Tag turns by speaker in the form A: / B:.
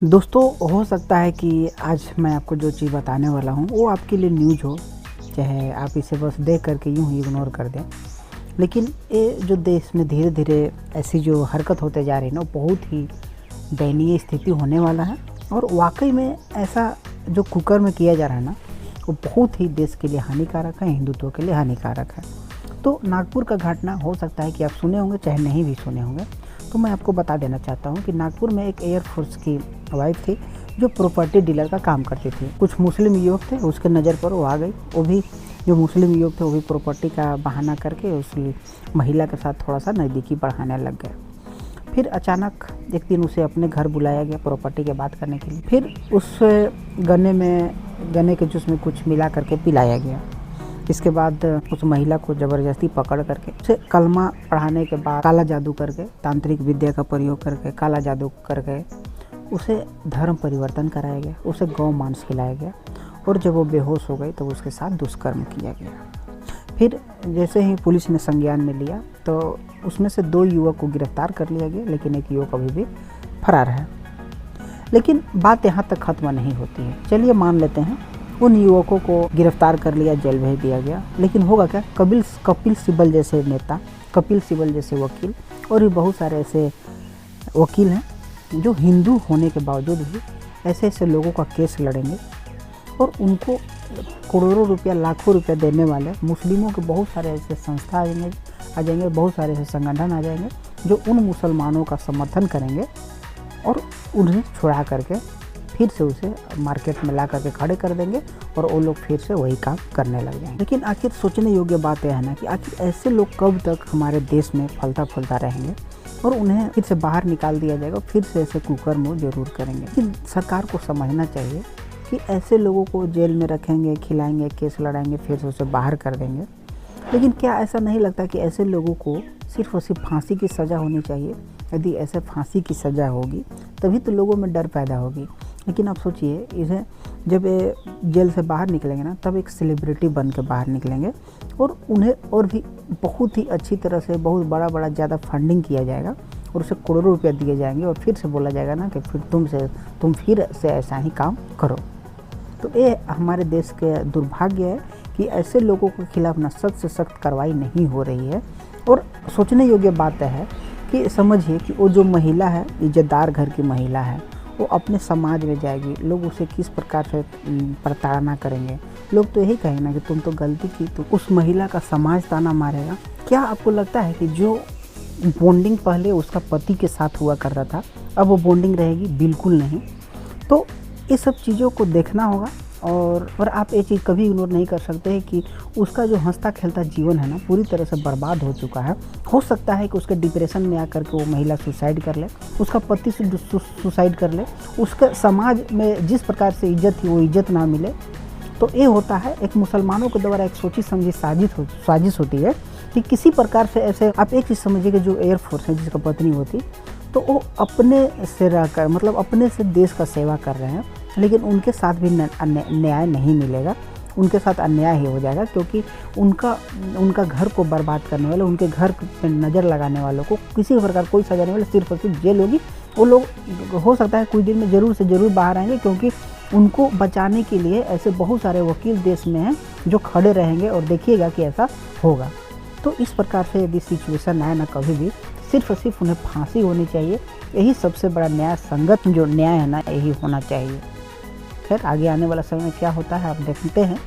A: दोस्तों, हो सकता है कि आज मैं आपको जो चीज़ बताने वाला हूँ वो आपके लिए न्यूज़ हो, चाहे आप इसे बस देख कर के यूँ ही इग्नोर कर दें। लेकिन ये जो देश में धीरे-धीरे ऐसी जो हरकत होते जा रही है ना, वो बहुत ही दयनीय स्थिति होने वाला है। और वाक़ई में ऐसा जो कुकर्म किया जा रहा है ना, वो बहुत ही देश के लिए हानिकारक है, हिंदुत्व के लिए हानिकारक है। तो नागपुर का घटना हो सकता है कि आप सुने होंगे, चाहे नहीं भी सुने होंगे। तो मैं आपको बता देना चाहता हूँ कि नागपुर में एक एयरफोर्स की वाइफ थी जो प्रॉपर्टी डीलर का काम करती थी। कुछ मुस्लिम युवक थे, उसके नज़र पर वो आ गई। वो भी जो मुस्लिम युवक थे वो भी प्रॉपर्टी का बहाना करके उस महिला के साथ थोड़ा सा नज़दीकी बढ़ाने लग गए। फिर अचानक एक दिन उसे अपने घर बुलाया गया प्रॉपर्टी की बात करने के लिए। फिर उस गन्ने के जूस में कुछ मिला करके पिलाया गया। इसके बाद उस महिला को ज़बरदस्ती पकड़ करके उसे कलमा पढ़ाने के बाद काला जादू करके, तांत्रिक विद्या का प्रयोग करके, काला जादू करके उसे धर्म परिवर्तन कराया गया, उसे गौ मांस खिलाया गया। और जब वो बेहोश हो गई तो उसके साथ दुष्कर्म किया गया। फिर जैसे ही पुलिस ने संज्ञान में लिया तो उसमें से 2 युवक को गिरफ्तार कर लिया गया, लेकिन एक युवक अभी भी फरार है। लेकिन बात यहाँ तक खत्म नहीं होती है। चलिए मान लेते हैं उन युवकों को गिरफ्तार कर लिया, जेल भेज दिया गया, लेकिन होगा क्या? कपिल सिब्बल जैसे नेता, कपिल सिब्बल जैसे वकील और भी बहुत सारे ऐसे वकील हैं जो हिंदू होने के बावजूद भी ऐसे ऐसे लोगों का केस लड़ेंगे। और उनको करोड़ों रुपया, लाखों रुपया देने वाले मुस्लिमों के बहुत सारे ऐसे संस्था आ जाएंगे, बहुत सारे ऐसे संगठन आ जाएंगे जो उन मुसलमानों का समर्थन करेंगे और उन्हें छुड़ा करके फिर से उसे मार्केट में ला करके खड़े कर देंगे और वो लोग फिर से वही काम करने लग जाएंगे। लेकिन आखिर सोचने योग्य बात यह है ना कि आखिर ऐसे लोग कब तक हमारे देश में फलता फूलता रहेंगे और उन्हें फिर से बाहर निकाल दिया जाएगा, फिर से ऐसे कुकर्म वो जरूर करेंगे। लेकिन सरकार को समझना चाहिए कि ऐसे लोगों को जेल में रखेंगे, खिलाएंगे, केस लड़ाएंगे, फिर से उसे बाहर कर देंगे। लेकिन क्या ऐसा नहीं लगता कि ऐसे लोगों को सिर्फ और सिर्फ फांसी की सज़ा होनी चाहिए? यदि ऐसे फांसी की सज़ा होगी तभी तो लोगों में डर पैदा होगी। लेकिन आप सोचिए, इसे जब ये जेल से बाहर निकलेंगे ना, तब एक सेलिब्रिटी बन के बाहर निकलेंगे और उन्हें और भी बहुत ही अच्छी तरह से बहुत बड़ा ज़्यादा फंडिंग किया जाएगा और उसे करोड़ों रुपया दिए जाएंगे और फिर से बोला जाएगा ना कि फिर तुम फिर से ऐसा ही काम करो। तो ये हमारे देश का दुर्भाग्य है कि ऐसे लोगों के खिलाफ ना सख्त से सख्त कार्रवाई नहीं हो रही है। और सोचने योग्य बात है कि समझिए कि वो जो महिला है, इज्जतदार घर की महिला है, वो अपने समाज में जाएगी, लोग उसे किस प्रकार से प्रताड़ना करेंगे। लोग तो यही कहेंगे ना कि तुम तो गलती की, तो उस महिला का समाज ताना मारेगा। क्या आपको लगता है कि जो बॉन्डिंग पहले उसका पति के साथ हुआ कर रहा था, अब वो बॉन्डिंग रहेगी? बिल्कुल नहीं। तो ये सब चीज़ों को देखना होगा और आप ये चीज़ कभी इग्नोर नहीं कर सकते कि उसका जो हंसता खेलता जीवन है ना, पूरी तरह से बर्बाद हो चुका है। हो सकता है कि उसके डिप्रेशन में आकर के वो महिला सुसाइड कर ले, उसका पति सुसाइड कर ले, उसके समाज में जिस प्रकार से इज्जत थी वो इज्जत ना मिले। तो ये होता है, एक मुसलमानों के द्वारा एक सोची समझी साजिश होती है कि किसी प्रकार से ऐसे। आप एक चीज़ समझिए कि जो एयरफोर्स है जिसका पत्नी होती, तो वो अपने से रहकर, मतलब अपने से देश का सेवा कर रहे हैं, लेकिन उनके साथ भी न्याय नहीं मिलेगा, उनके साथ अन्याय ही हो जाएगा। क्योंकि उनका घर को बर्बाद करने वाले, उनके घर पे नज़र लगाने वालों को किसी प्रकार कोई सज़ा नहीं मिले, सिर्फ और सिर्फ जेल होगी। वो लोग हो सकता है कुछ दिन में ज़रूर से ज़रूर बाहर आएंगे, क्योंकि उनको बचाने के लिए ऐसे बहुत सारे वकील देश में हैं जो खड़े रहेंगे और देखिएगा कि ऐसा होगा। तो इस प्रकार से यदि सिचुएशन आए ना, कभी भी सिर्फ और सिर्फ उन्हें फांसी होनी चाहिए। यही सबसे बड़ा न्याय संगत जो न्याय है ना, यही होना चाहिए। खैर, आगे आने वाला समय में क्या होता है आप देखते हैं।